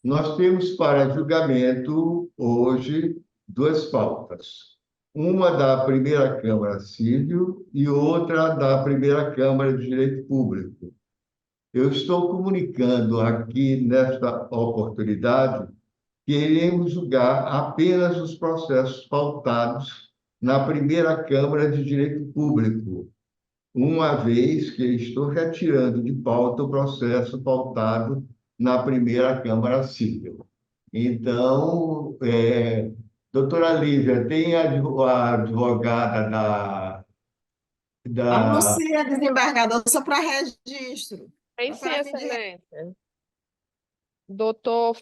Nós temos para julgamento hoje duas pautas. Uma da primeira Câmara Civil e outra da primeira Câmara de Direito Público. Eu estou comunicando aqui, nesta oportunidade, que iremos julgar apenas os processos pautados na primeira Câmara de Direito Público, uma vez que estou retirando de pauta o processo pautado na primeira Câmara Civil. Então, doutora Lívia, tem a advogada da... Anuncia, desembargador, só para registro. Tem Só sim, para pedir. excelência. Doutor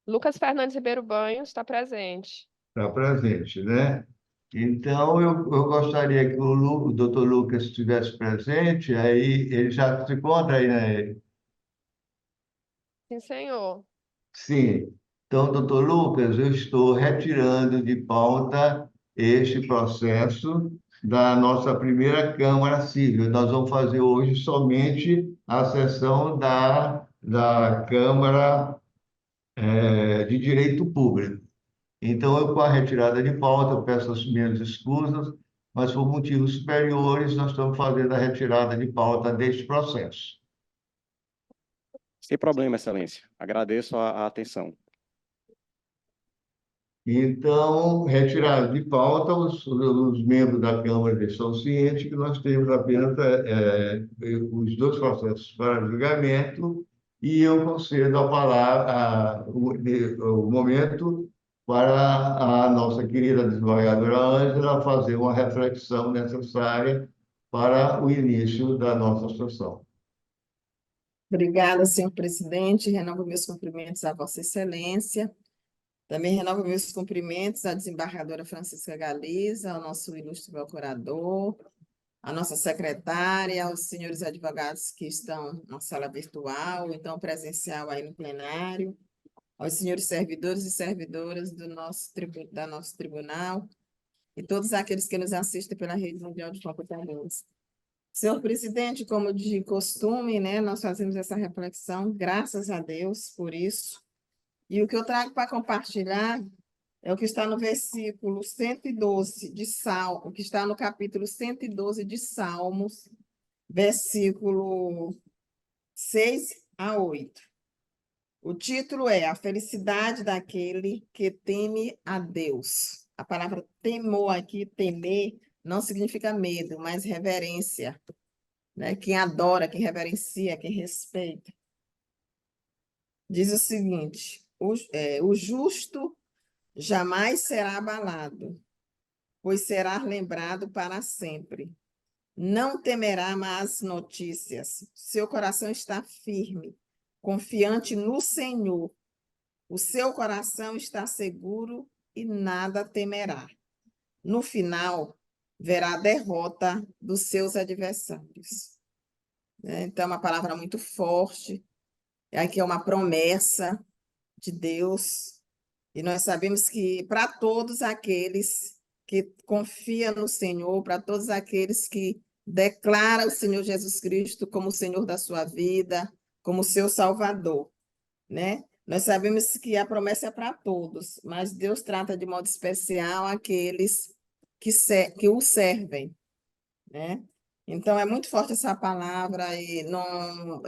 Lucas Fernandes Ribeiro Banhos está presente. Está presente, né? Então, eu gostaria que o doutor Lucas estivesse presente, aí ele já se encontra aí, né? Sim, senhor. Sim. Então, doutor Lucas, eu estou retirando de pauta este processo da nossa primeira Câmara Civil. Nós vamos fazer hoje somente a sessão da Câmara, de Direito Público. Então, eu, com a retirada de pauta, eu peço as minhas escusas, mas por motivos superiores, nós estamos fazendo a retirada de pauta deste processo. Sem problema, excelência. Agradeço a atenção. Então, retirado de pauta, os membros da Câmara estão cientes que nós temos apenas os dois processos para julgamento e eu concedo a palavra, o momento para a nossa querida desembargadora Ângela fazer uma reflexão necessária para o início da nossa sessão. Obrigada, senhor presidente. Renovo meus cumprimentos à Vossa Excelência. Também renovo meus cumprimentos à desembargadora Francisca Galiza, ao nosso ilustre procurador, à nossa secretária, aos senhores advogados que estão na sala virtual, então presencial aí no plenário, aos senhores servidores e servidoras da nosso tribunal e todos aqueles que nos assistem pela rede mundial de computadores. Senhor presidente, como de costume, né, nós fazemos essa reflexão, graças a Deus por isso. E o que eu trago para compartilhar é o que está no versículo 112 de Salmo, o que está no capítulo 112 de Salmos, versículo 6 a 8. O título é A Felicidade daquele que teme a Deus. A palavra temor aqui, temer, não significa medo, mas reverência, né? Quem adora, quem reverencia, quem respeita. Diz o seguinte, o justo jamais será abalado, pois será lembrado para sempre. Não temerá más notícias, seu coração está firme, confiante no Senhor. O seu coração está seguro e nada temerá. No final, verá a derrota dos seus adversários. Então, é uma palavra muito forte. Aqui é uma promessa de Deus. E nós sabemos que para todos aqueles que confiam no Senhor, para todos aqueles que declaram o Senhor Jesus Cristo como o Senhor da sua vida, como seu Salvador, né? Nós sabemos que a promessa é para todos, mas Deus trata de modo especial aqueles que o servem, né? Então, é muito forte essa palavra, e não,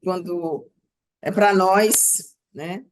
quando é para nós, né?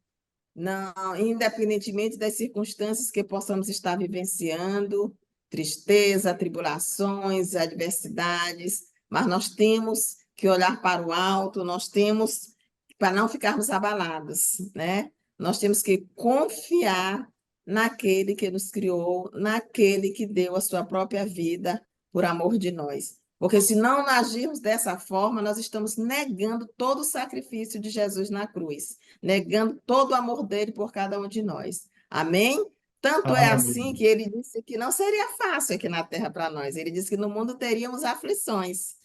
Não, independentemente das circunstâncias que possamos estar vivenciando, tristeza, tribulações, adversidades, mas nós temos que olhar para o alto, nós temos, para não ficarmos abalados, né? Nós temos que confiar naquele que nos criou, naquele que deu a sua própria vida por amor de nós. Porque se não agirmos dessa forma, nós estamos negando todo o sacrifício de Jesus na cruz, negando todo o amor dele por cada um de nós. Amém? Tanto é assim que ele disse que não seria fácil aqui na terra para nós. Ele disse que no mundo teríamos aflições,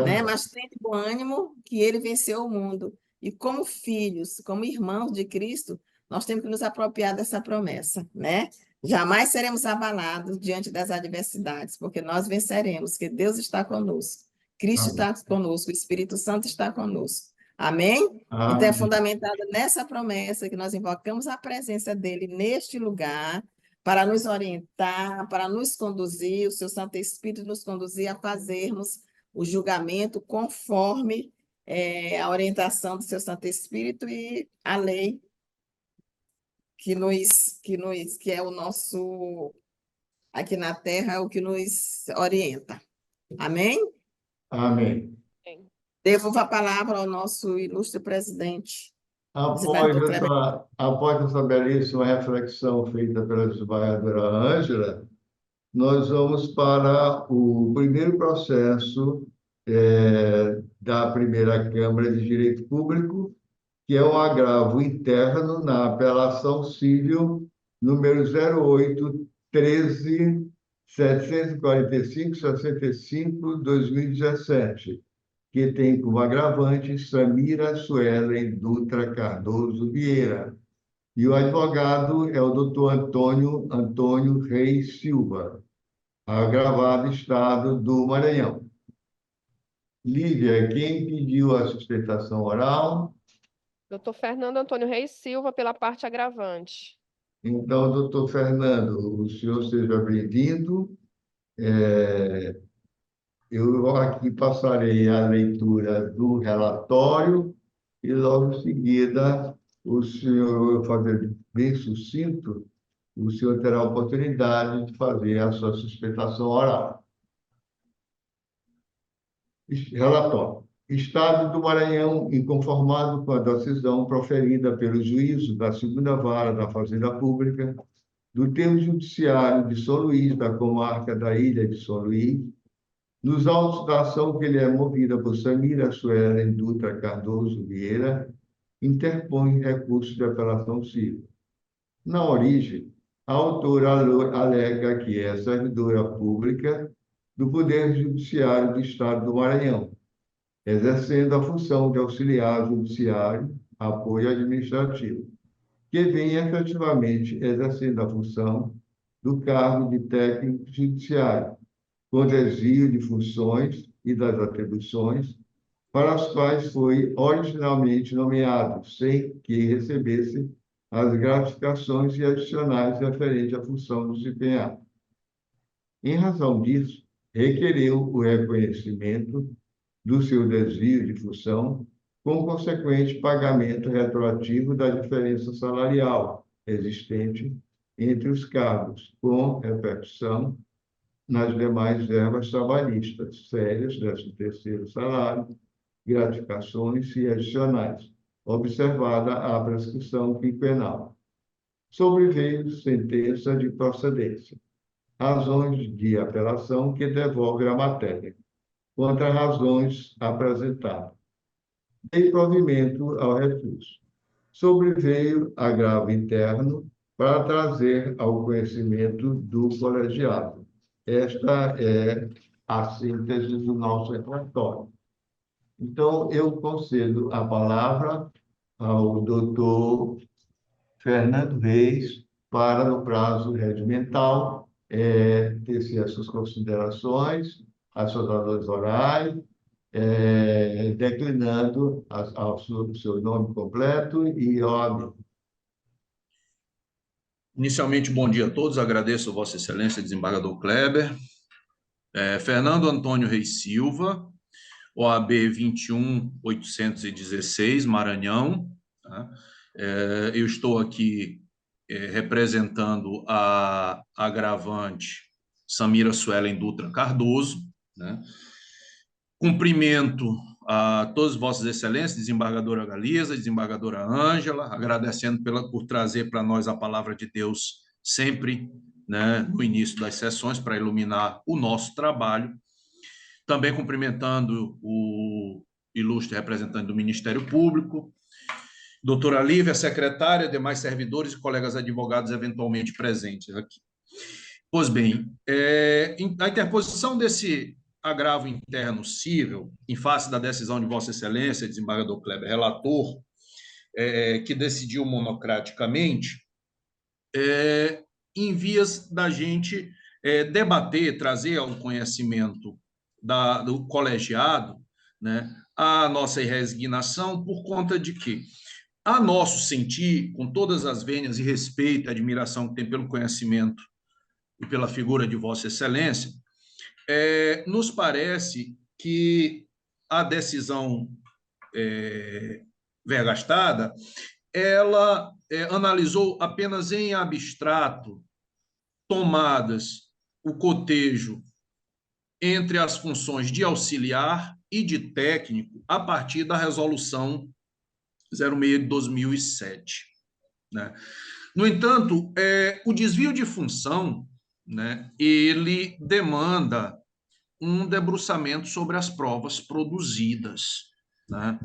né? Mas tem bom ânimo que ele venceu o mundo. E como filhos, como irmãos de Cristo, nós temos que nos apropriar dessa promessa, né? Jamais seremos abalados diante das adversidades, porque nós venceremos, que Deus está conosco, Cristo está conosco, o Espírito Santo está conosco. Amém? Então, é Amém. fundamentado nessa promessa que nós invocamos a presença dele neste lugar para nos orientar, para nos conduzir, o seu Santo Espírito nos conduzir a fazermos o julgamento conforme a orientação do seu Santo Espírito e a lei que é o nosso, aqui na terra, o que nos orienta. Amém? Amém. Devolvo a palavra ao nosso ilustre presidente, Após desembargador Kleber. após essa belíssima reflexão feita pela desembargadora Ângela, nós vamos para o primeiro processo da primeira Câmara de Direito Público, que é um agravo interno na apelação civil número 08-13-745-65-2017, que tem como agravante Samira Suelen Dutra Cardoso Vieira. E o advogado é o doutor Antônio Reis Silva, agravado Estado do Maranhão. Lívia, quem pediu a sustentação oral? Doutor Fernando Antônio Reis Silva, pela parte agravante. Então, doutor Fernando, o senhor seja bem-vindo. Eu aqui passarei a leitura do relatório e, logo em seguida, o senhor, eu fazer bem sucinto, o senhor terá a oportunidade de fazer a sua sustentação oral. Relatório. Estado do Maranhão, inconformado com a decisão proferida pelo juízo da segunda vara da Fazenda Pública do termo judiciário de São Luís, da comarca da Ilha de São Luís, nos autos da ação que lhe é movida por Samira Suelen Dutra Cardoso Vieira, interpõe recurso de apelação civil. Na origem, a autora alega que é servidora pública do Poder Judiciário do Estado do Maranhão, exercendo a função de auxiliar judiciário, apoio administrativo, que vem efetivamente exercendo a função do cargo de técnico judiciário, com desvio de funções e das atribuições para as quais foi originalmente nomeado, sem que recebesse as gratificações e adicionais referentes à função desempenhada. Em razão disso, requereu o reconhecimento do seu desvio de função, com consequente pagamento retroativo da diferença salarial existente entre os cargos, com repercussão nas demais verbas trabalhistas, férias, 13º salário, gratificações e adicionais, observada a prescrição quinquenal. Sobreveio sentença de procedência, razões de apelação que devolve a matéria, contra razões apresentadas. Dei provimento ao recurso. Sobreveio agravo interno para trazer ao conhecimento do colegiado. Esta é a síntese do nosso relatório. Então, eu concedo a palavra ao doutor Fernando Reis para, no prazo regimental, tecer as suas considerações, as suas razões orais, declinando o seu nome completo e ordem. Inicialmente, bom dia a todos. Agradeço a Vossa Excelência, desembargador Kleber. Fernando Antônio Reis Silva, OAB 21816, Maranhão. Tá? Eu estou aqui representando a agravante Samira Suelen Dutra Cardoso, né? Cumprimento a todas Vossas Excelências, desembargadora Galiza, desembargadora Ângela, agradecendo por trazer para nós a palavra de Deus sempre, né, no início das sessões, para iluminar o nosso trabalho. Também cumprimentando o ilustre representante do Ministério Público, doutora Lívia, secretária, demais servidores e colegas advogados eventualmente presentes aqui. Pois bem, a interposição desse agravo interno cível, em face da decisão de Vossa Excelência, desembargador Kleber, relator, que decidiu monocraticamente, em vias da gente debater, trazer ao conhecimento do colegiado, né, a nossa resignação por conta de que, a nosso sentir, com todas as vênias e respeito e admiração que tem pelo conhecimento e pela figura de Vossa Excelência, nos parece que a decisão vergastada, ela analisou apenas em abstrato tomadas o cotejo entre as funções de auxiliar e de técnico a partir da resolução 06 de 2007. Né? No entanto, o desvio de função, né, ele demanda um debruçamento sobre as provas produzidas. Né?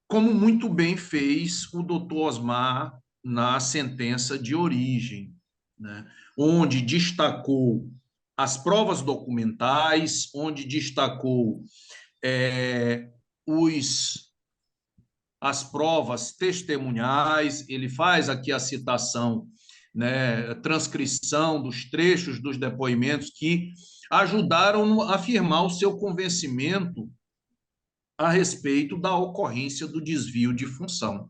Como muito bem fez o doutor Osmar na sentença de origem, né? Onde destacou as provas documentais, onde destacou as provas testemunhais, ele faz aqui a citação, né, transcrição dos trechos dos depoimentos que ajudaram a afirmar o seu convencimento a respeito da ocorrência do desvio de função.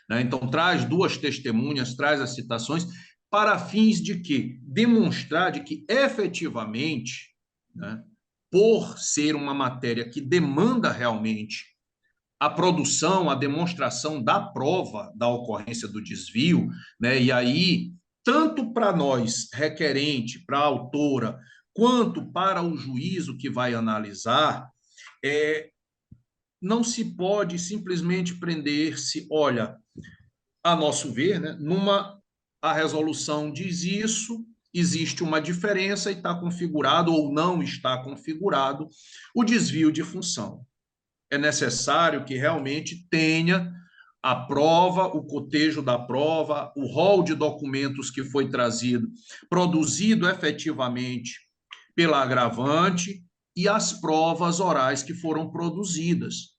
Né? Então, traz duas testemunhas, traz as citações, para fins de quê? Demonstrar de que, efetivamente, né, por ser uma matéria que demanda realmente a produção, a demonstração da prova da ocorrência do desvio, né? E aí, tanto para nós, requerente, para a autora, quanto para o juízo que vai analisar, não se pode simplesmente prender-se, olha, a nosso ver, né, a resolução diz isso, existe uma diferença e está configurado ou não está configurado o desvio de função. É necessário que realmente tenha a prova, o cotejo da prova, o rol de documentos que foi trazido, produzido efetivamente pela agravante e as provas orais que foram produzidas,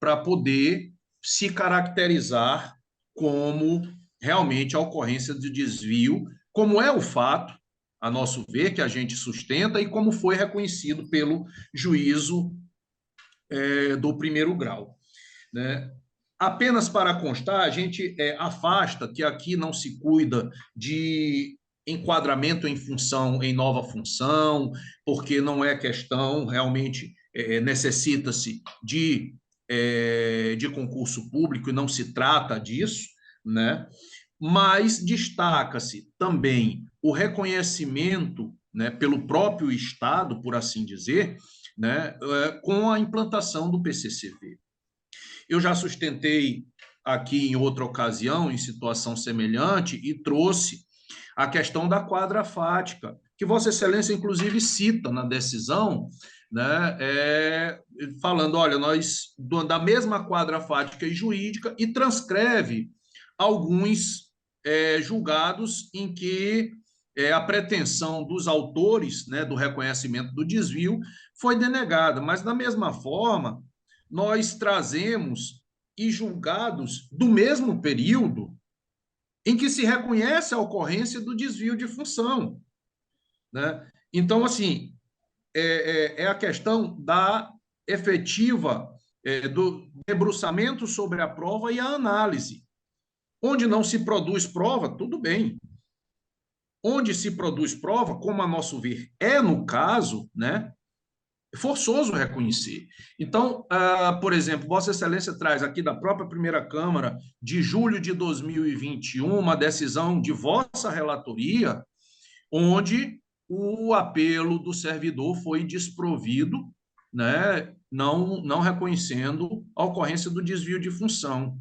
para poder se caracterizar como realmente a ocorrência de desvio, como é o fato, a nosso ver, que a gente sustenta e como foi reconhecido pelo juízo do primeiro grau. Né? Apenas para constar, a gente afasta que aqui não se cuida de enquadramento em função, em nova função, porque não é questão, realmente necessita-se de concurso público e não se trata disso, né? Mas destaca-se também o reconhecimento, né, pelo próprio Estado, por assim dizer, né, com a implantação do PCCV. Eu já sustentei aqui em outra ocasião, em situação semelhante, e trouxe a questão da quadra fática, que Vossa Excelência, inclusive, cita na decisão, né, falando, olha, nós, da mesma quadra fática e jurídica, e transcreve alguns julgados em que a pretensão dos autores, né, do reconhecimento do desvio foi denegada, mas, da mesma forma, nós trazemos e julgados do mesmo período em que se reconhece a ocorrência do desvio de função. Né? Então, assim, a questão da efetiva, do debruçamento sobre a prova e a análise. Onde não se produz prova, tudo bem. Onde se produz prova, como a nosso ver é no caso, né, é forçoso reconhecer. Então, por exemplo, Vossa Excelência traz aqui da própria primeira Câmara, de julho de 2021, uma decisão de vossa relatoria, onde o apelo do servidor foi desprovido, né, não reconhecendo a ocorrência do desvio de função,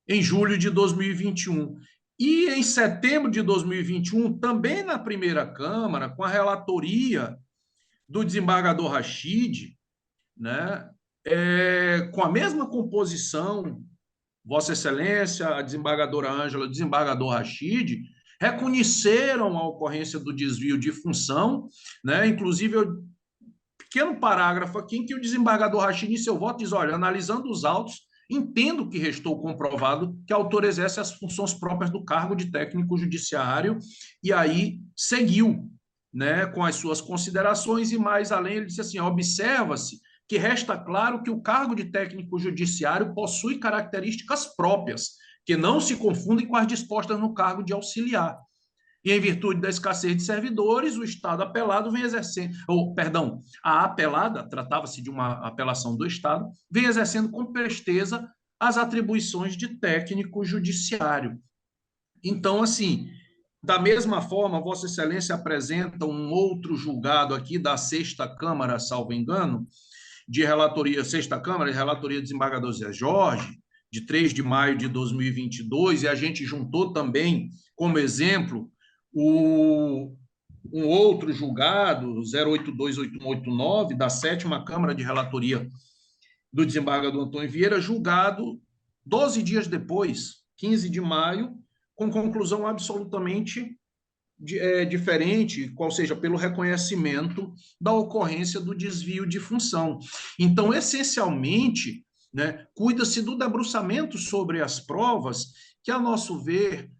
em julho de 2021. E em setembro de 2021, também na primeira Câmara, com a relatoria do desembargador Rachid, né, com a mesma composição, Vossa Excelência, a desembargadora Ângela, o desembargador Rachid, reconheceram a ocorrência do desvio de função, né, inclusive, pequeno parágrafo aqui em que o desembargador Rachid, em seu voto, diz, olha, analisando os autos, entendo que restou comprovado que a autor exerce as funções próprias do cargo de técnico judiciário, e aí seguiu, né, com as suas considerações, e mais além, ele disse assim: observa-se que resta claro que o cargo de técnico judiciário possui características próprias, que não se confundem com as dispostas no cargo de auxiliar. E, em virtude da escassez de servidores, o Estado apelado vem exercendo, a apelada, tratava-se de uma apelação do Estado, vem exercendo com presteza as atribuições de técnico judiciário. Então, assim, da mesma forma, Vossa Excelência apresenta um outro julgado aqui da Sexta Câmara, salvo engano, de relatoria, Sexta Câmara, de relatoria do desembargador Zé Jorge, de 3 de maio de 2022, e a gente juntou também, como exemplo, um outro julgado, 0828189, da Sétima Câmara de Relatoria do desembargador Antônio Vieira, julgado 12 dias depois, 15 de maio, com conclusão absolutamente diferente, qual seja, pelo reconhecimento da ocorrência do desvio de função. Então, essencialmente, né, cuida-se do debruçamento sobre as provas, que, a nosso ver,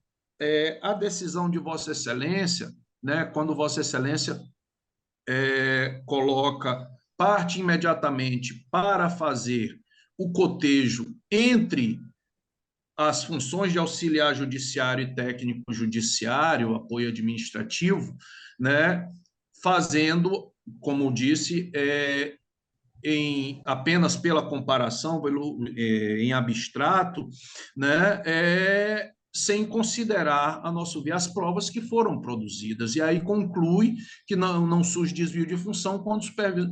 a decisão de Vossa Excelência, né, quando Vossa Excelência parte imediatamente para fazer o cotejo entre as funções de auxiliar judiciário e técnico judiciário, apoio administrativo, né, fazendo, como disse, apenas pela comparação, em abstrato, né, sem considerar, a nosso ver, as provas que foram produzidas. E aí conclui que não surge desvio de função quando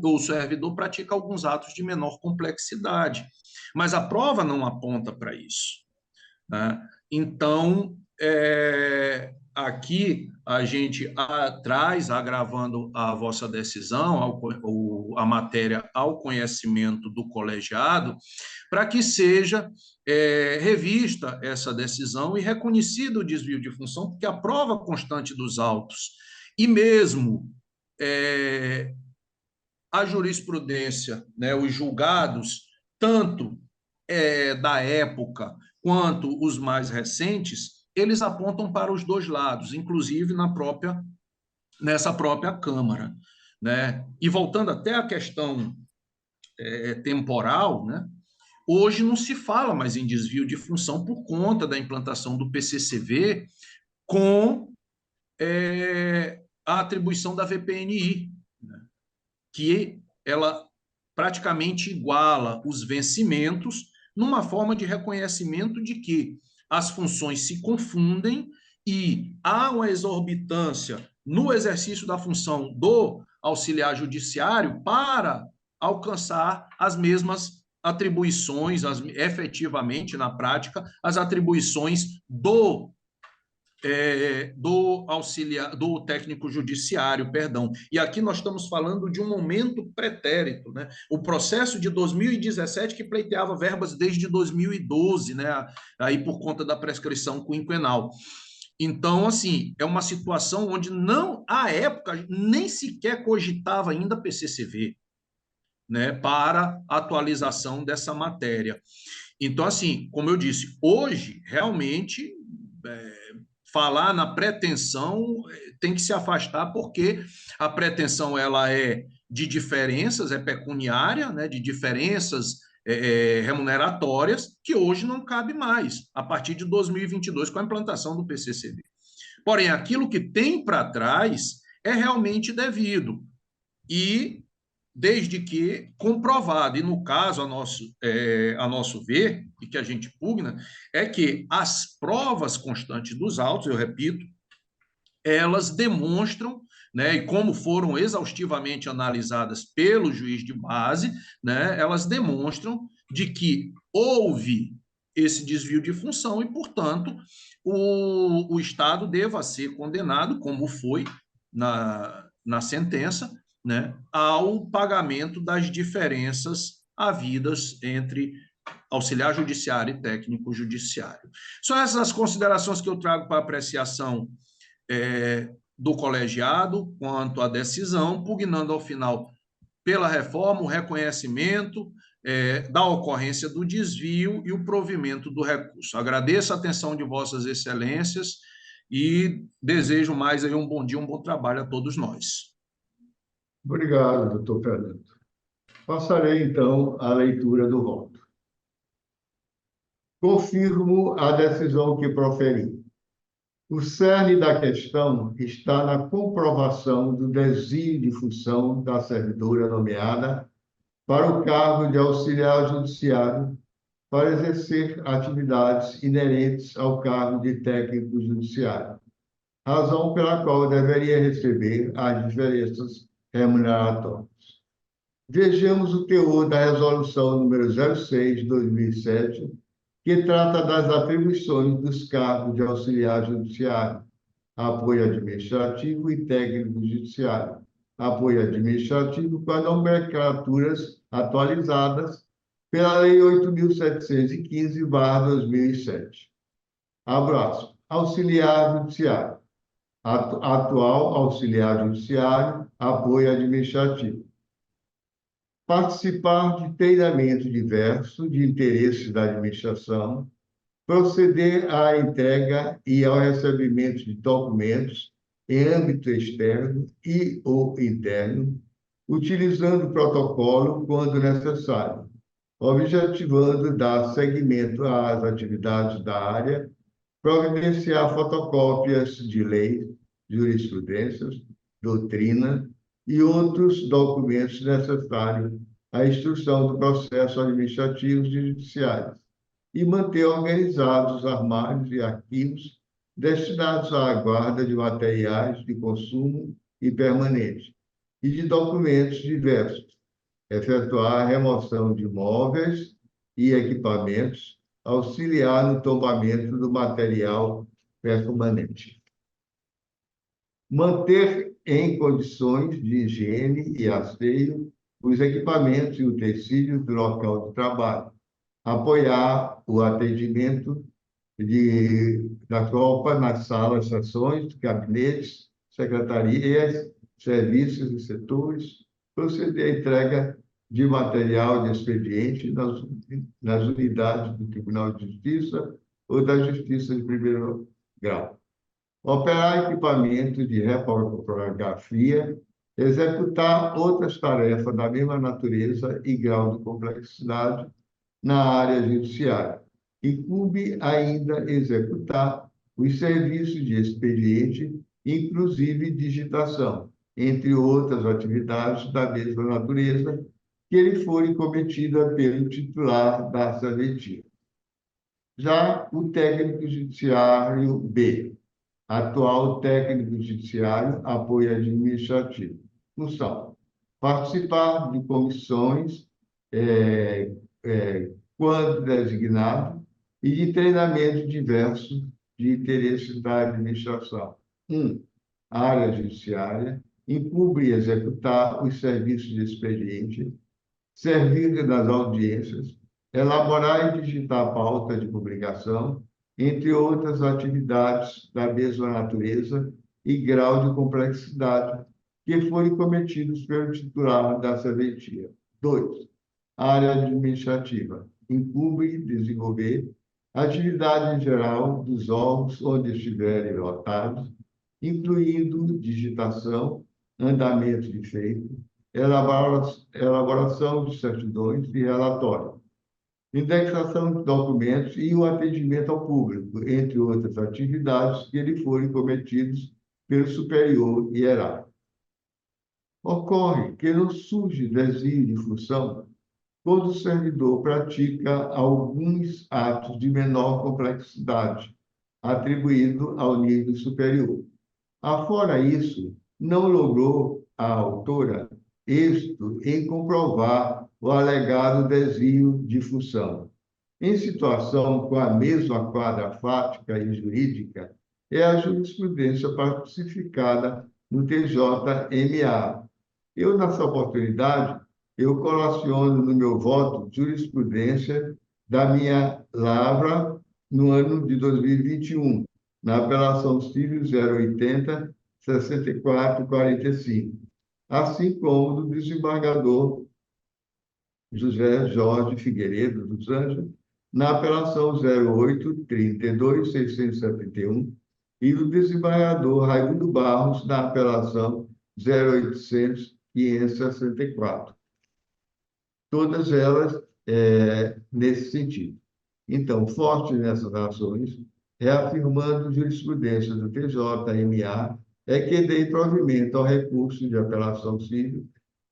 o servidor pratica alguns atos de menor complexidade. Mas a prova não aponta para isso, né? Então, aqui a gente traz, agravando a vossa decisão, a matéria ao conhecimento do colegiado, para que seja revista essa decisão e reconhecido o desvio de função, porque a prova constante dos autos e mesmo a jurisprudência, né, os julgados, tanto da época quanto os mais recentes, eles apontam para os dois lados, inclusive nessa própria Câmara, né? E voltando até à questão temporal, né? Hoje não se fala mais em desvio de função por conta da implantação do PCCV com a atribuição da VPNI, né? Que ela praticamente iguala os vencimentos numa forma de reconhecimento de que as funções se confundem e há uma exorbitância no exercício da função do auxiliar judiciário para alcançar as mesmas atribuições, efetivamente, na prática, as atribuições do auxiliar, do técnico judiciário, perdão. E aqui nós estamos falando de um momento pretérito, né? O processo de 2017 que pleiteava verbas desde 2012, né? Aí por conta da prescrição quinquenal. Então, assim, é uma situação onde não, à época, nem sequer cogitava ainda PCCV, né? Para atualização dessa matéria. Então, assim, como eu disse, hoje, realmente, falar na pretensão tem que se afastar, porque a pretensão ela é de diferenças, é pecuniária, né, de diferenças remuneratórias, que hoje não cabe mais, a partir de 2022, com a implantação do PCCV. Porém, aquilo que tem para trás é realmente devido, e desde que comprovado, e no caso, a nosso ver, e que a gente pugna, é que as provas constantes dos autos, eu repito, elas demonstram, né, e como foram exaustivamente analisadas pelo juiz de base, né, elas demonstram de que houve esse desvio de função e, portanto, o Estado deva ser condenado, como foi na sentença, né, ao pagamento das diferenças havidas entre auxiliar judiciário e técnico judiciário. São essas as considerações que eu trago para apreciação do colegiado quanto à decisão, pugnando ao final pela reforma, o reconhecimento da ocorrência do desvio e o provimento do recurso. Agradeço a atenção de Vossas Excelências e desejo mais aí um bom dia, um bom trabalho a todos nós. Obrigado, doutor Fernando. Passarei, então, à leitura do voto. Confirmo a decisão que proferi. O cerne da questão está na comprovação do desvio de função da servidora nomeada para o cargo de auxiliar judiciário para exercer atividades inerentes ao cargo de técnico judiciário, razão pela qual deveria receber as diferenças remuneratórias. Vejamos o teor da resolução número 06 de 2007, que trata das atribuições dos cargos de auxiliar judiciário, apoio administrativo e técnico judiciário, apoio administrativo com as nomenclaturas atualizadas pela Lei 8.715/2007. Abraço. Auxiliar judiciário. Atual auxiliar judiciário, apoio administrativo. Participar de treinamento diverso de interesses da administração, proceder à entrega e ao recebimento de documentos em âmbito externo e ou interno, utilizando o protocolo quando necessário, objetivando dar seguimento às atividades da área, providenciar fotocópias de leis, jurisprudências, doutrina e outros documentos necessários à instrução do processo administrativo e judiciário, e manter organizados os armários e arquivos destinados à guarda de materiais de consumo e permanente e de documentos diversos, efetuar a remoção de móveis e equipamentos, auxiliar no tombamento do material permanente. Manter em condições de higiene e asseio os equipamentos e utensílios do local de trabalho. Apoiar o atendimento da tropa nas salas, sessões, gabinetes, secretarias, serviços e setores, proceder à entrega de material de expediente nas unidades do Tribunal de Justiça ou da Justiça de primeiro grau. Operar equipamento de reprografia, executar outras tarefas da mesma natureza e grau de complexidade na área judiciária. Incumbe ainda executar os serviços de expediente, inclusive digitação, entre outras atividades da mesma natureza que lhe forem cometidas pelo titular da serventia. Já o técnico judiciário B, atual técnico judiciário, apoio administrativo. Função: participar de comissões quando designado e de treinamento diverso de interesses da administração. 1. Área judiciária, incumbe executar os serviços de expediente, servir nas audiências, elaborar e digitar pauta de publicação, entre outras atividades da mesma natureza e grau de complexidade que forem cometidos pelo titular da serventia. 2. Área administrativa. Incumbe desenvolver atividade em geral dos órgãos onde estiverem lotados, incluindo digitação, andamento de feito, elaboração de certidões e relatório, indexação de documentos e o atendimento ao público, entre outras atividades que lhe forem cometidos pelo superior hierárquico. Ocorre que não surge desvio de função quando o servidor pratica alguns atos de menor complexidade, atribuído ao nível superior. Afora isso, não logrou a autora êxito em comprovar o alegado desvio de função. Em situação com a mesma quadra fática e jurídica, é a jurisprudência pacificada no TJMA. Eu, nessa oportunidade, colaciono no meu voto jurisprudência da minha lavra no ano de 2021, na apelação civil 080-6445, assim como do desembargador José Jorge Figueiredo dos Anjos, na apelação 08-32-671, e do desembargador Raimundo Barros, na apelação 0800-564. Todas elas nesse sentido. Então, forte nessas ações, reafirmando jurisprudência do TJMA, é que dei provimento ao recurso de apelação civil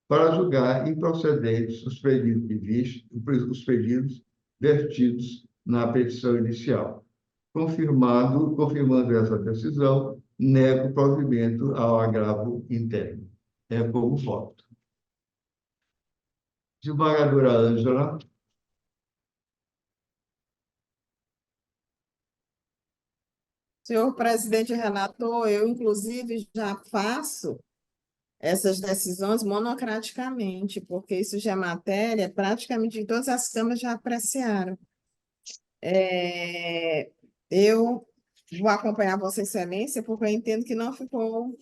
para julgar improcedentes os pedidos vertidos na petição inicial. Confirmando essa decisão, nego provimento ao agravo interno. É como voto. Desembargadora Ângela. Senhor presidente relator, eu, inclusive, já faço essas decisões monocraticamente, porque isso já é matéria, praticamente todas as câmaras já apreciaram. Eu vou acompanhar Vossa Excelência, porque eu entendo que não ficou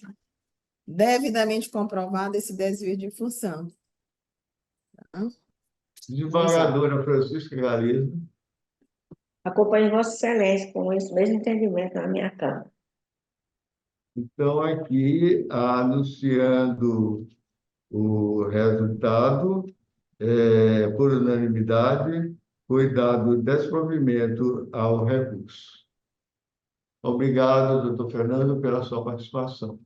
devidamente comprovado esse desvio de função. Desembargadora Francisca Galiza. Acompanho Vossa Excelência com esse mesmo entendimento na minha Câmara. Então, aqui, anunciando o resultado, por unanimidade, foi dado desprovimento ao recurso. Obrigado, doutor Fernando, pela sua participação.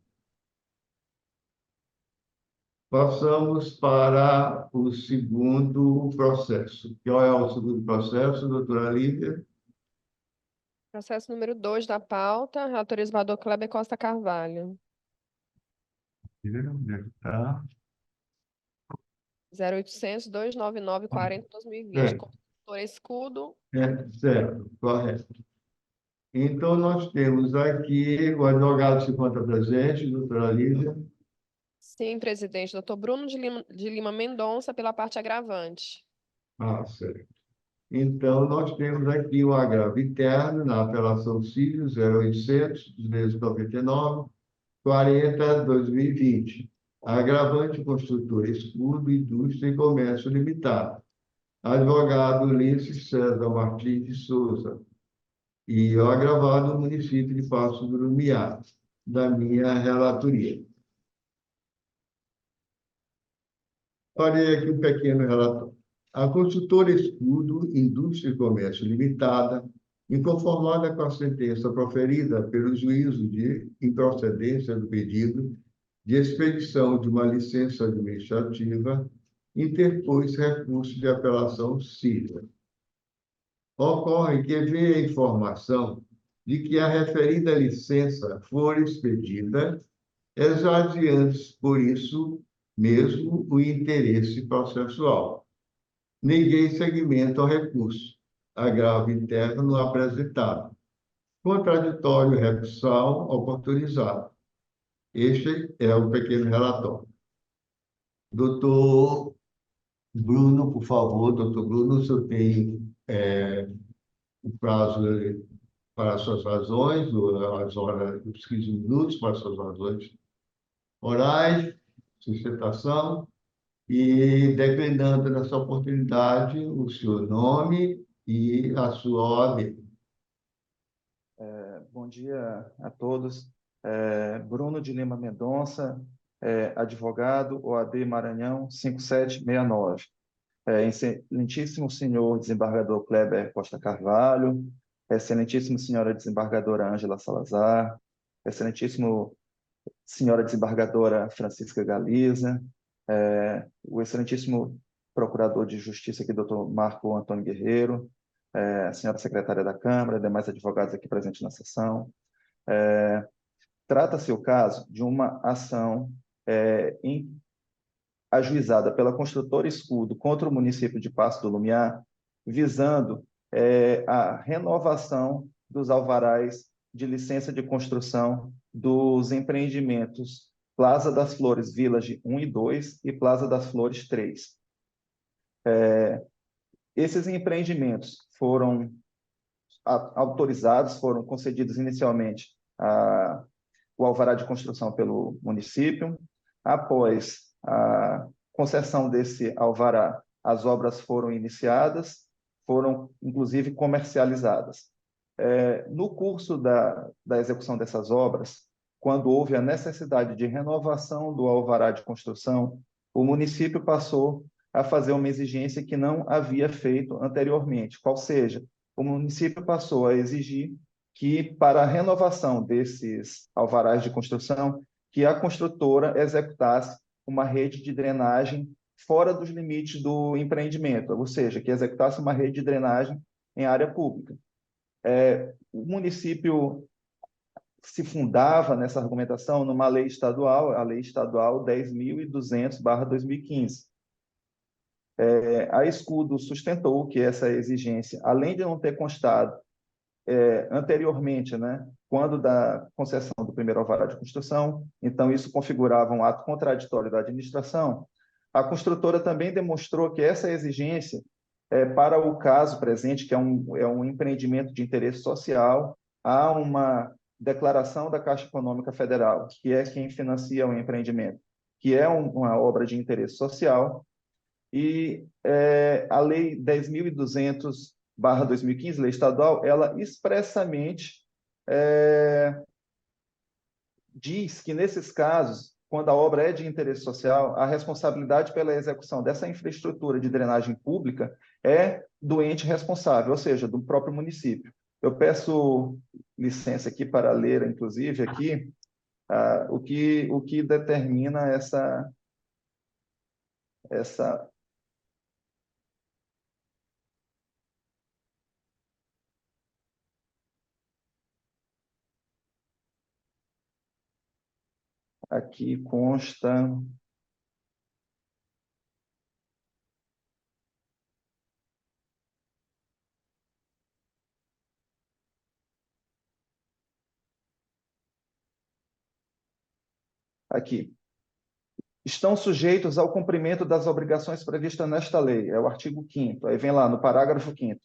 Passamos para o segundo processo. Qual é o segundo processo, doutora Lívia? Processo número 2 da pauta, relator exumador Kleber Costa Carvalho. Onde é que está? 0800-299-40-2020. Consultor Escudo. Certo, correto. Então, nós temos aqui o advogado se encontra presente, doutora Lívia. Sim, presidente. Doutor Bruno de Lima Mendonça, pela parte agravante. Certo. Então, nós temos aqui o agravo interno na apelação civil 0800-299, 40/2020. Agravante construtor Escudo, Indústria e Comércio Limitado. Advogado Ulisses César Martins de Souza. E o agravado no município de Passo do Lumiar, da minha relatoria. Farei aqui um pequeno relatório. A construtora Escudo, Indústria e Comércio Limitada, inconformada com a sentença proferida pelo juízo de improcedência do pedido de expedição de uma licença administrativa, interpôs recurso de apelação civil. Ocorre que veio a informação de que a referida licença for expedida, esvaziando por isso mesmo o interesse processual. Neguei seguimento ao recurso, agravo interno apresentado, contraditório recursal oportunizado. Este é o pequeno relatório. Doutor Bruno, por favor, doutor Bruno, o senhor tem o prazo para as suas razões, as horas, os 15 minutos para as suas razões orais, sustentação, e declinando nessa oportunidade o seu nome e a sua OAB. Bom dia a todos. Bruno de Lima Mendonça, advogado, OAB Maranhão 5769. Excelentíssimo senhor desembargador Kleber Costa Carvalho, excelentíssima senhora desembargadora Ângela Salazar, excelentíssimo senhora desembargadora Francisca Galiza, o excelentíssimo procurador de justiça aqui, doutor Marco Antônio Guerreiro, a senhora secretária da Câmara, demais advogados aqui presentes na sessão. Trata-se o caso de uma ação ajuizada pela construtora Escudo contra o município de Passo do Lumiar, visando a renovação dos alvarás de licença de construção dos empreendimentos Plaza das Flores Village 1 e 2 e Plaza das Flores 3. Esses empreendimentos foram autorizados, foram concedidos inicialmente o alvará de construção pelo município. Após a concessão desse alvará, as obras foram iniciadas, foram, inclusive, comercializadas. No curso da execução dessas obras, quando houve a necessidade de renovação do alvará de construção, o município passou a fazer uma exigência que não havia feito anteriormente, qual seja, o município passou a exigir que, para a renovação desses alvarás de construção, que a construtora executasse uma rede de drenagem fora dos limites do empreendimento, ou seja, que executasse uma rede de drenagem em área pública. O município se fundava nessa argumentação numa lei estadual, a Lei Estadual 10.200/2015. A Escudo sustentou que essa exigência, além de não ter constado anteriormente, né, quando da concessão do primeiro alvará de construção, então isso configurava um ato contraditório da administração, a construtora também demonstrou que essa exigência, para o caso presente, que é um empreendimento de interesse social, há uma declaração da Caixa Econômica Federal, que é quem financia o empreendimento, que é uma obra de interesse social, e a Lei 10.200/2015, lei estadual, ela expressamente diz que, nesses casos, quando a obra é de interesse social, a responsabilidade pela execução dessa infraestrutura de drenagem pública é do ente responsável, ou seja, do próprio município. Eu peço licença aqui para ler, inclusive, aqui, o que determina essa aqui consta. Aqui. Estão sujeitos ao cumprimento das obrigações previstas nesta lei, é o artigo 5º. Aí vem lá no parágrafo 5º.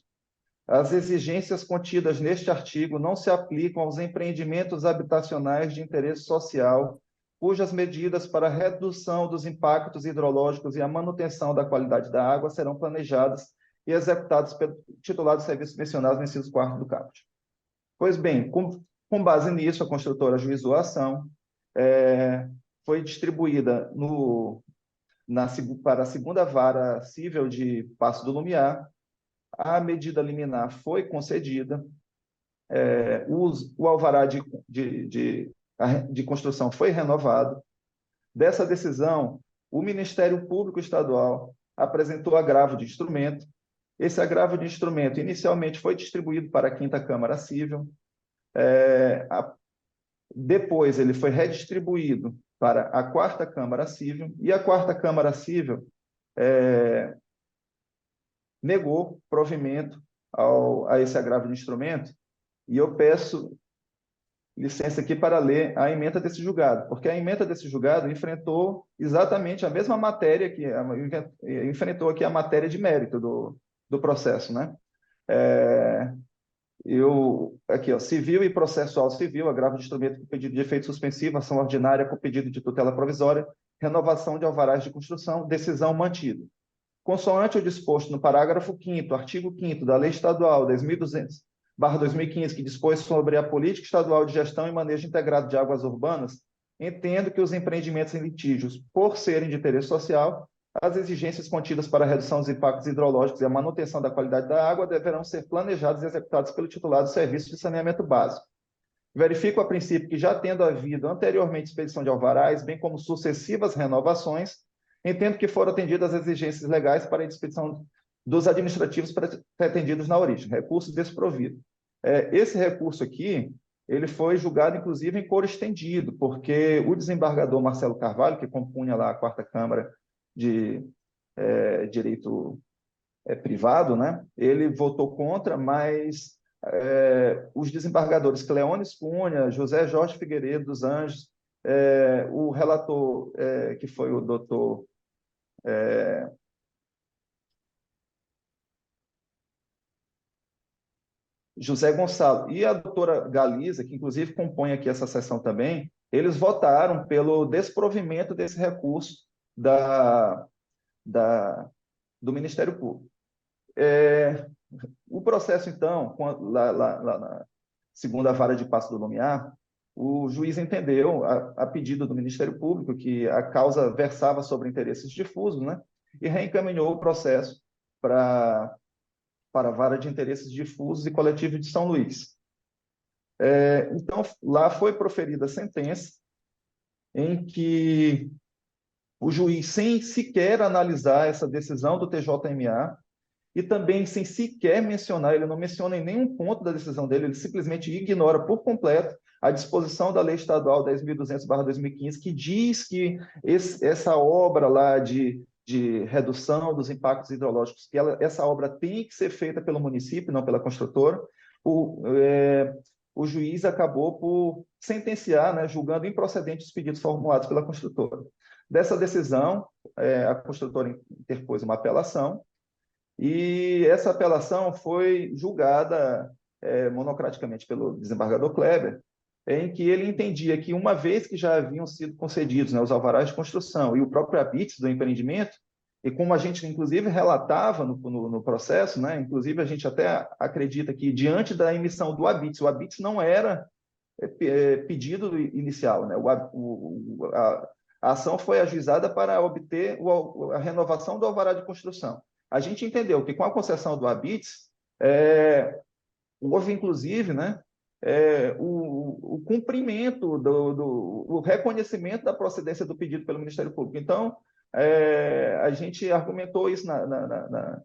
As exigências contidas neste artigo não se aplicam aos empreendimentos habitacionais de interesse social, cujas medidas para a redução dos impactos hidrológicos e a manutenção da qualidade da água serão planejadas e executadas pelo titular dos serviços mencionados no inciso 4º do caput. Pois bem, com base nisso, a construtora ajuizou a ação, foi distribuída para a segunda vara cível de Paço do Lumiar, a medida liminar foi concedida, o alvará de construção foi renovado. Dessa decisão, o Ministério Público Estadual apresentou agravo de instrumento. Esse agravo de instrumento inicialmente foi distribuído para a 5ª Câmara Cível, depois ele foi redistribuído para a 4ª Câmara Cível, e a 4ª Câmara Cível negou provimento a esse agravo de instrumento, e eu peço licença aqui para ler a ementa desse julgado, porque a ementa desse julgado enfrentou exatamente a mesma matéria que enfrentou aqui a matéria de mérito do processo, né? Aqui, ó, civil e processual civil, agravo de instrumento com pedido de efeito suspensivo, ação ordinária com pedido de tutela provisória, renovação de alvarás de construção, decisão mantida. Consoante o disposto no parágrafo 5º, artigo 5º da Lei Estadual 10.200/2015, que dispôs sobre a política estadual de gestão e manejo integrado de águas urbanas, entendo que os empreendimentos em litígios, por serem de interesse social, as exigências contidas para a redução dos impactos hidrológicos e a manutenção da qualidade da água deverão ser planejadas e executadas pelo titular do serviço de saneamento básico. Verifico a princípio que, já tendo havido anteriormente expedição de alvarás, bem como sucessivas renovações, entendo que foram atendidas as exigências legais para a expedição dos administrativos pretendidos na origem, recurso desprovido. Esse recurso aqui, ele foi julgado, inclusive, em coro estendido, porque o desembargador Marcelo Carvalho, que compunha lá a 4ª Câmara de Direito Privado, né, ele votou contra, mas os desembargadores Cleones Cunha, José Jorge Figueiredo dos Anjos, o relator, que foi o doutor José Gonçalo e a doutora Galiza, que inclusive compõe aqui essa sessão também, eles votaram pelo desprovimento desse recurso do Ministério Público. O processo, então, lá na segunda vara de Paço do Lumiar, o juiz entendeu, a pedido do Ministério Público, que a causa versava sobre interesses difusos, né? E reencaminhou o processo para a vara de interesses difusos e coletivos de São Luís. Então, lá foi proferida a sentença em que o juiz, sem sequer analisar essa decisão do TJMA, e também sem sequer mencionar, ele não menciona em nenhum ponto da decisão dele, ele simplesmente ignora por completo a disposição da Lei Estadual 10.200/2015, que diz que essa obra lá de redução dos impactos hidrológicos, que essa obra tem que ser feita pelo município, não pela construtora. O juiz acabou por sentenciar, né, julgando improcedentes os pedidos formulados pela construtora. Dessa decisão, a construtora interpôs uma apelação, e essa apelação foi julgada monocraticamente pelo desembargador Kleber, em que ele entendia que, uma vez que já haviam sido concedidos, né, os alvarás de construção e o próprio habite do empreendimento, e como a gente, inclusive, relatava no processo, né, inclusive a gente até acredita que, diante da emissão do habite, o habite não era pedido inicial, né, a ação foi ajuizada para obter a renovação do alvará de construção. A gente entendeu que, com a concessão do habites, houve, inclusive, né, o cumprimento, o reconhecimento da procedência do pedido pelo Ministério Público. Então, a gente argumentou isso na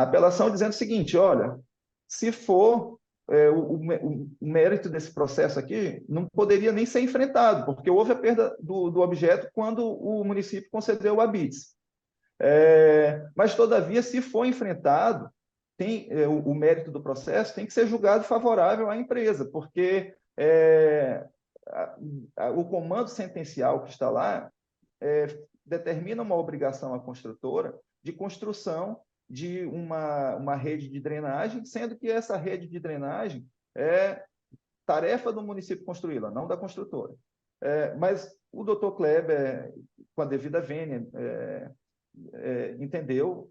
apelação, dizendo o seguinte: olha, se for o mérito desse processo aqui, não poderia nem ser enfrentado, porque houve a perda do objeto quando o município concedeu o habites. Mas, todavia, se for enfrentado, o mérito do processo tem que ser julgado favorável à empresa, porque o comando sentencial que está lá determina uma obrigação à construtora de construção de uma rede de drenagem, sendo que essa rede de drenagem é tarefa do município construí-la, não da construtora. Mas o doutor Kleber, com a devida vênia, entendeu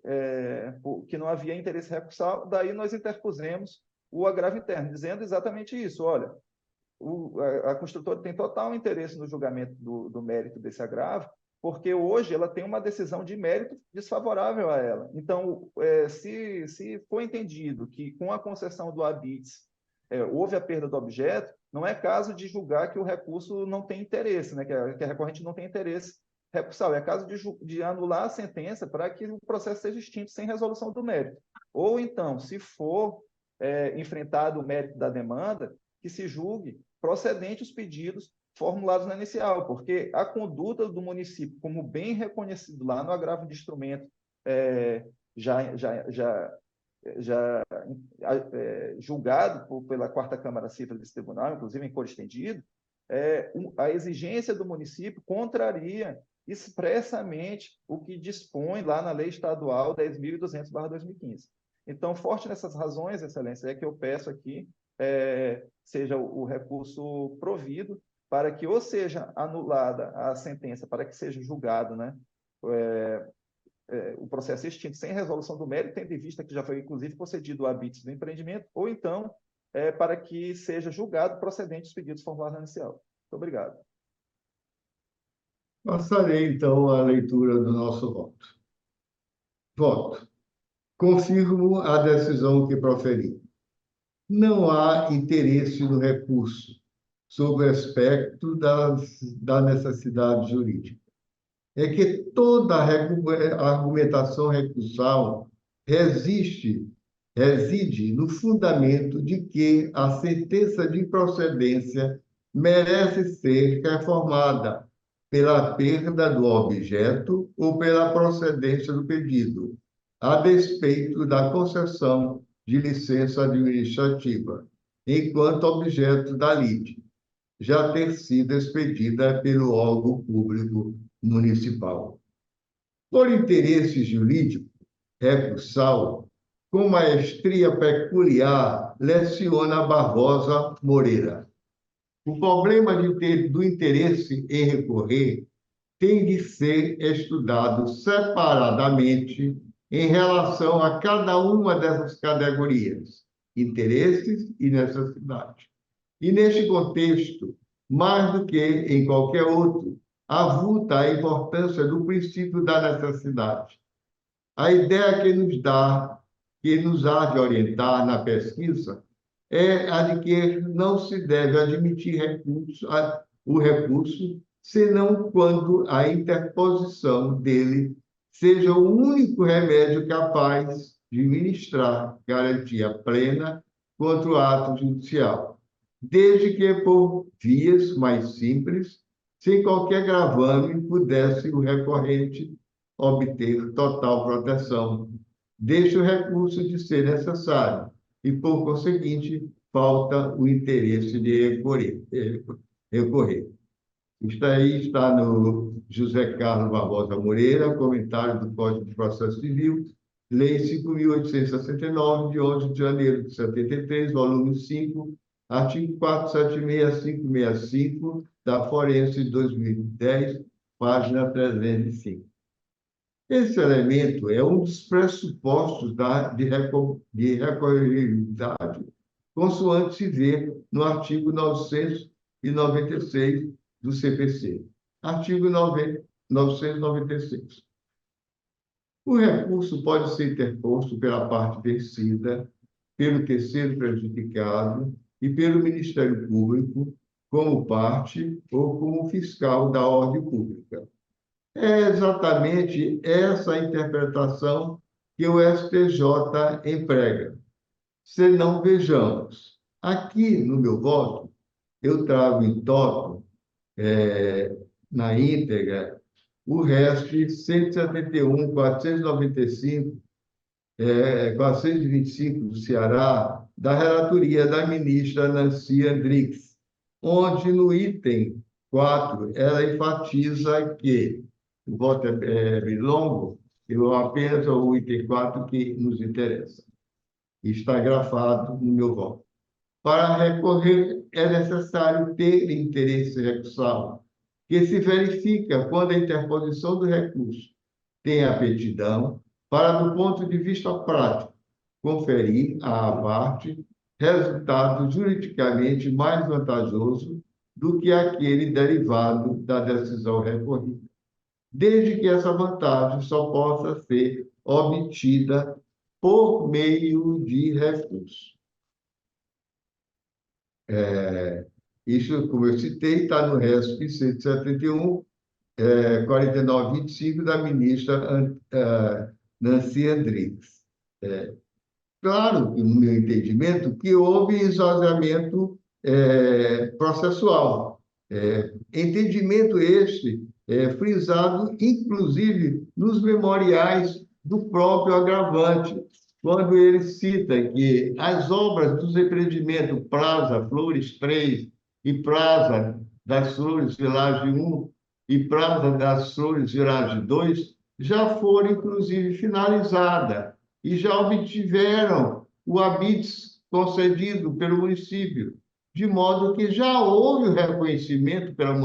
que não havia interesse recursal, daí nós interpusemos o agravo interno, dizendo exatamente isso: olha, a construtora tem total interesse no julgamento do mérito desse agravo, porque hoje ela tem uma decisão de mérito desfavorável a ela. Então, se for entendido que, com a concessão do habites, houve a perda do objeto, não é caso de julgar que o recurso não tem interesse, né, que a recorrente não tem interesse recursal. É caso de anular a sentença para que o processo seja extinto sem resolução do mérito. Ou então, se for enfrentado o mérito da demanda, que se julgue procedente os pedidos formulados na inicial, porque a conduta do município, como bem reconhecido lá no agravo de instrumento, julgado pela Quarta Câmara Civil desse tribunal, inclusive em cor estendido, a exigência do município contraria expressamente o que dispõe lá na Lei Estadual 10.200/2015. Então, forte nessas razões, Excelência, é que eu peço aqui seja o recurso provido para que ou seja anulada a sentença, para que seja julgado, né, o processo extinto sem resolução do mérito, tendo em vista que já foi, inclusive, concedido o habites do empreendimento, ou então para que seja julgado procedente os pedidos formulados na inicial. Muito obrigado. Passarei, então, à leitura do nosso voto. Voto. Confirmo a decisão que proferi. Não há interesse no recurso, sob o aspecto da necessidade jurídica. É que toda a argumentação recursal reside no fundamento de que a sentença de improcedência merece ser reformada pela perda do objeto ou pela procedência do pedido, a despeito da concessão de licença administrativa, enquanto objeto da lide, já ter sido expedida pelo órgão público municipal. Por interesse jurídico recursal, com maestria peculiar, leciona Barbosa Moreira. O problema do interesse em recorrer tem de ser estudado separadamente em relação a cada uma dessas categorias, interesses e necessidade. E, neste contexto, mais do que em qualquer outro, avulta a importância do princípio da necessidade. A ideia que nos há de orientar na pesquisa é a de que não se deve admitir o recurso, senão quando a interposição dele seja o único remédio capaz de ministrar garantia plena contra o ato judicial, desde que por vias mais simples, sem qualquer gravame, pudesse o recorrente obter total proteção. Deixa o recurso de ser necessário e, por conseguinte, falta o interesse de recorrer. Isso aí está no José Carlos Barbosa Moreira, comentário do Código de Processo Civil, Lei 5.869, de 11 de janeiro de 73, volume 5, artigo 476.565, da Forense de 2010, página 305. Esse elemento é um dos pressupostos de recorribilidade, consoante se vê no artigo 996 do CPC. Artigo 996. O recurso pode ser interposto pela parte vencida, pelo terceiro prejudicado e pelo Ministério Público, como parte ou como fiscal da ordem pública. É exatamente essa interpretação que o STJ emprega. Se não vejamos, aqui no meu voto, eu trago em tópico, na íntegra, o resto 171, 495, 425 do Ceará, da relatoria da ministra Nancy Andrigues, onde no item 4 ela enfatiza que o voto é longo, eu apenas o item 4 que nos interessa. Está grafado no meu voto. Para recorrer, é necessário ter interesse recursal, que se verifica quando a interposição do recurso tem aptidão para, do ponto de vista prático, conferir à parte resultado juridicamente mais vantajoso do que aquele derivado da decisão recorrida, desde que essa vantagem só possa ser obtida por meio de recurso. Isso, como eu citei, está no RESP 171, 4925, da ministra Nancy Andrigues. Claro, no meu entendimento, que houve esvaziamento processual. Entendimento este frisado, inclusive, nos memoriais do próprio agravante, quando ele cita que as obras dos empreendimentos Praza Flores 3 e Praza das Flores Village 1 e Praza das Flores Village 2 já foram, inclusive, finalizadas e já obtiveram o habites concedido pelo município, de modo que já houve o reconhecimento pela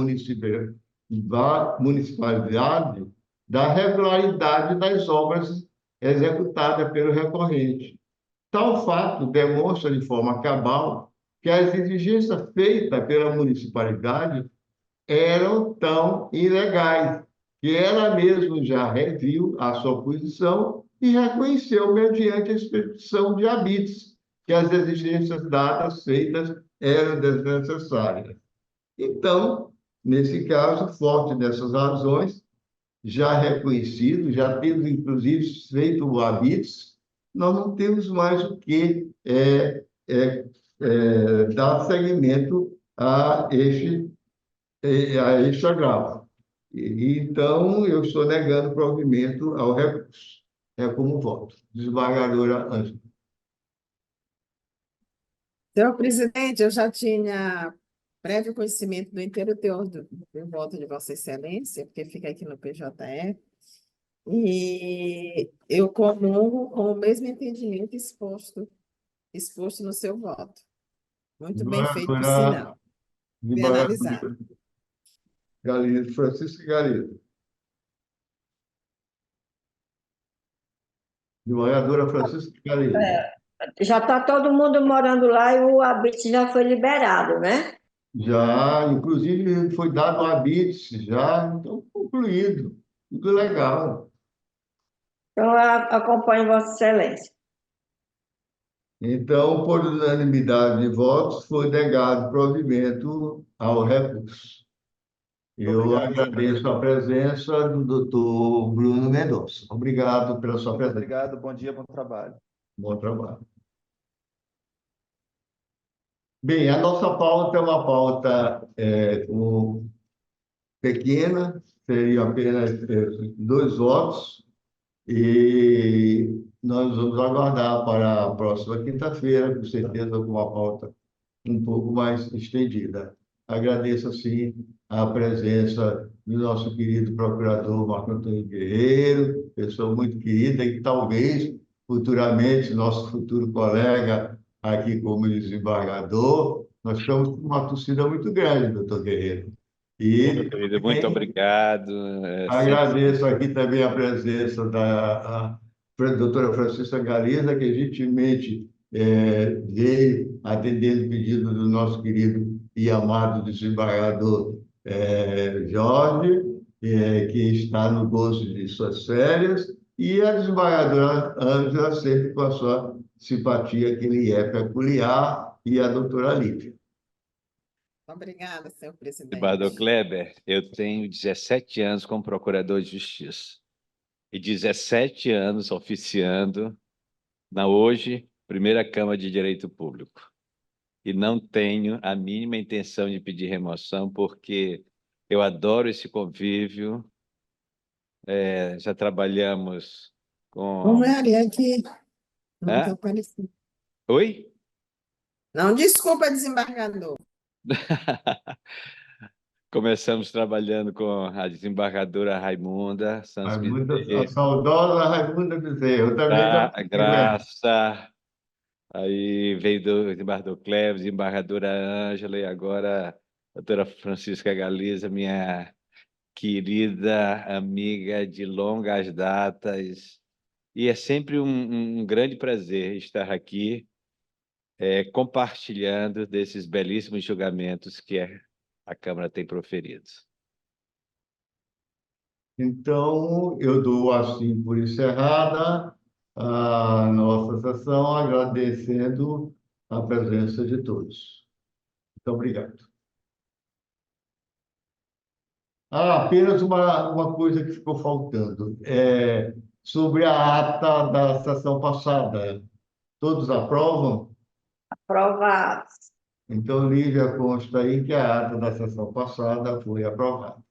municipalidade da regularidade das obras executadas pelo recorrente. Tal fato demonstra de forma cabal que as exigências feitas pela municipalidade eram tão ilegais, que ela mesma já reviu a sua posição e reconheceu, mediante a expedição de habites, que as exigências dadas feitas eram desnecessárias. Então, nesse caso, forte dessas razões, já reconhecido, já temos, inclusive, feito o habites, nós não temos mais o que dar seguimento a este agravo. Então, eu estou negando o provimento ao recurso. É como voto. Desembargadora Ângela. Senhor presidente, eu já tinha prévio conhecimento do inteiro teor do voto de Vossa Excelência, porque fica aqui no PJE, e eu comungo com o mesmo entendimento exposto no seu voto. Muito bem feito, por sinal. Bem analisado. Galindo, Francisco Galindo. Desembargadora Francisca Galiza. Já está todo mundo morando lá e o habite já foi liberado, né? Já, inclusive, foi dado o habite, já, então, concluído. Tudo legal. Então, acompanho Vossa Excelência. Então, por unanimidade de votos, foi negado provimento ao recurso. Eu Obrigado. agradeço a presença do doutor Bruno Mendonça. Obrigado pela sua presença. Obrigado, bom dia, bom trabalho. Bom trabalho. Bem, a nossa pauta é uma pauta pequena, seria apenas 2 votos, e nós vamos aguardar para a próxima quinta-feira, com certeza, com uma pauta um pouco mais estendida. Agradeço, assim, a presença do nosso querido procurador Marco Antônio Guerreiro, pessoa muito querida e talvez, futuramente, nosso futuro colega aqui como desembargador. Nós estamos com uma torcida muito grande, doutor Guerreiro. E Meu querido, muito obrigado. agradeço aqui também a presença da doutora Francisca Galiza, que gentilmente veio atendendo o pedido do nosso querido e amado desembargador Jorge, que está no gozo de suas férias, e a desembargadora Ângela, sempre com a sua simpatia que lhe é peculiar, e a doutora Lívia. Obrigada, senhor presidente. Desembargador Kleber, eu tenho 17 anos como procurador de justiça e 17 anos oficiando na hoje primeira Câmara de Direito Público. E não tenho a mínima intenção de pedir remoção, porque eu adoro esse convívio. Já trabalhamos com... Vamos ali, aqui. Não Hã? está aparecendo. Oi? Não, desculpa, desembargador. Começamos trabalhando com a desembargadora Raimunda Santos A Bezerra, saudosa Raimunda Bezerra. Eu também já Graça, aí veio do desembargador Cleves, desembargadora Ângela e agora a doutora Francisca Galiza, minha querida amiga de longas datas. E é sempre um grande prazer estar aqui compartilhando desses belíssimos julgamentos que a Câmara tem proferido. Então, eu dou assim por encerrada a nossa sessão, agradecendo a presença de todos. Muito obrigado. Apenas uma coisa que ficou faltando. Sobre a ata da sessão passada. Todos aprovam? Aprovado. Então, Lívia, consta aí que a ata da sessão passada foi aprovada.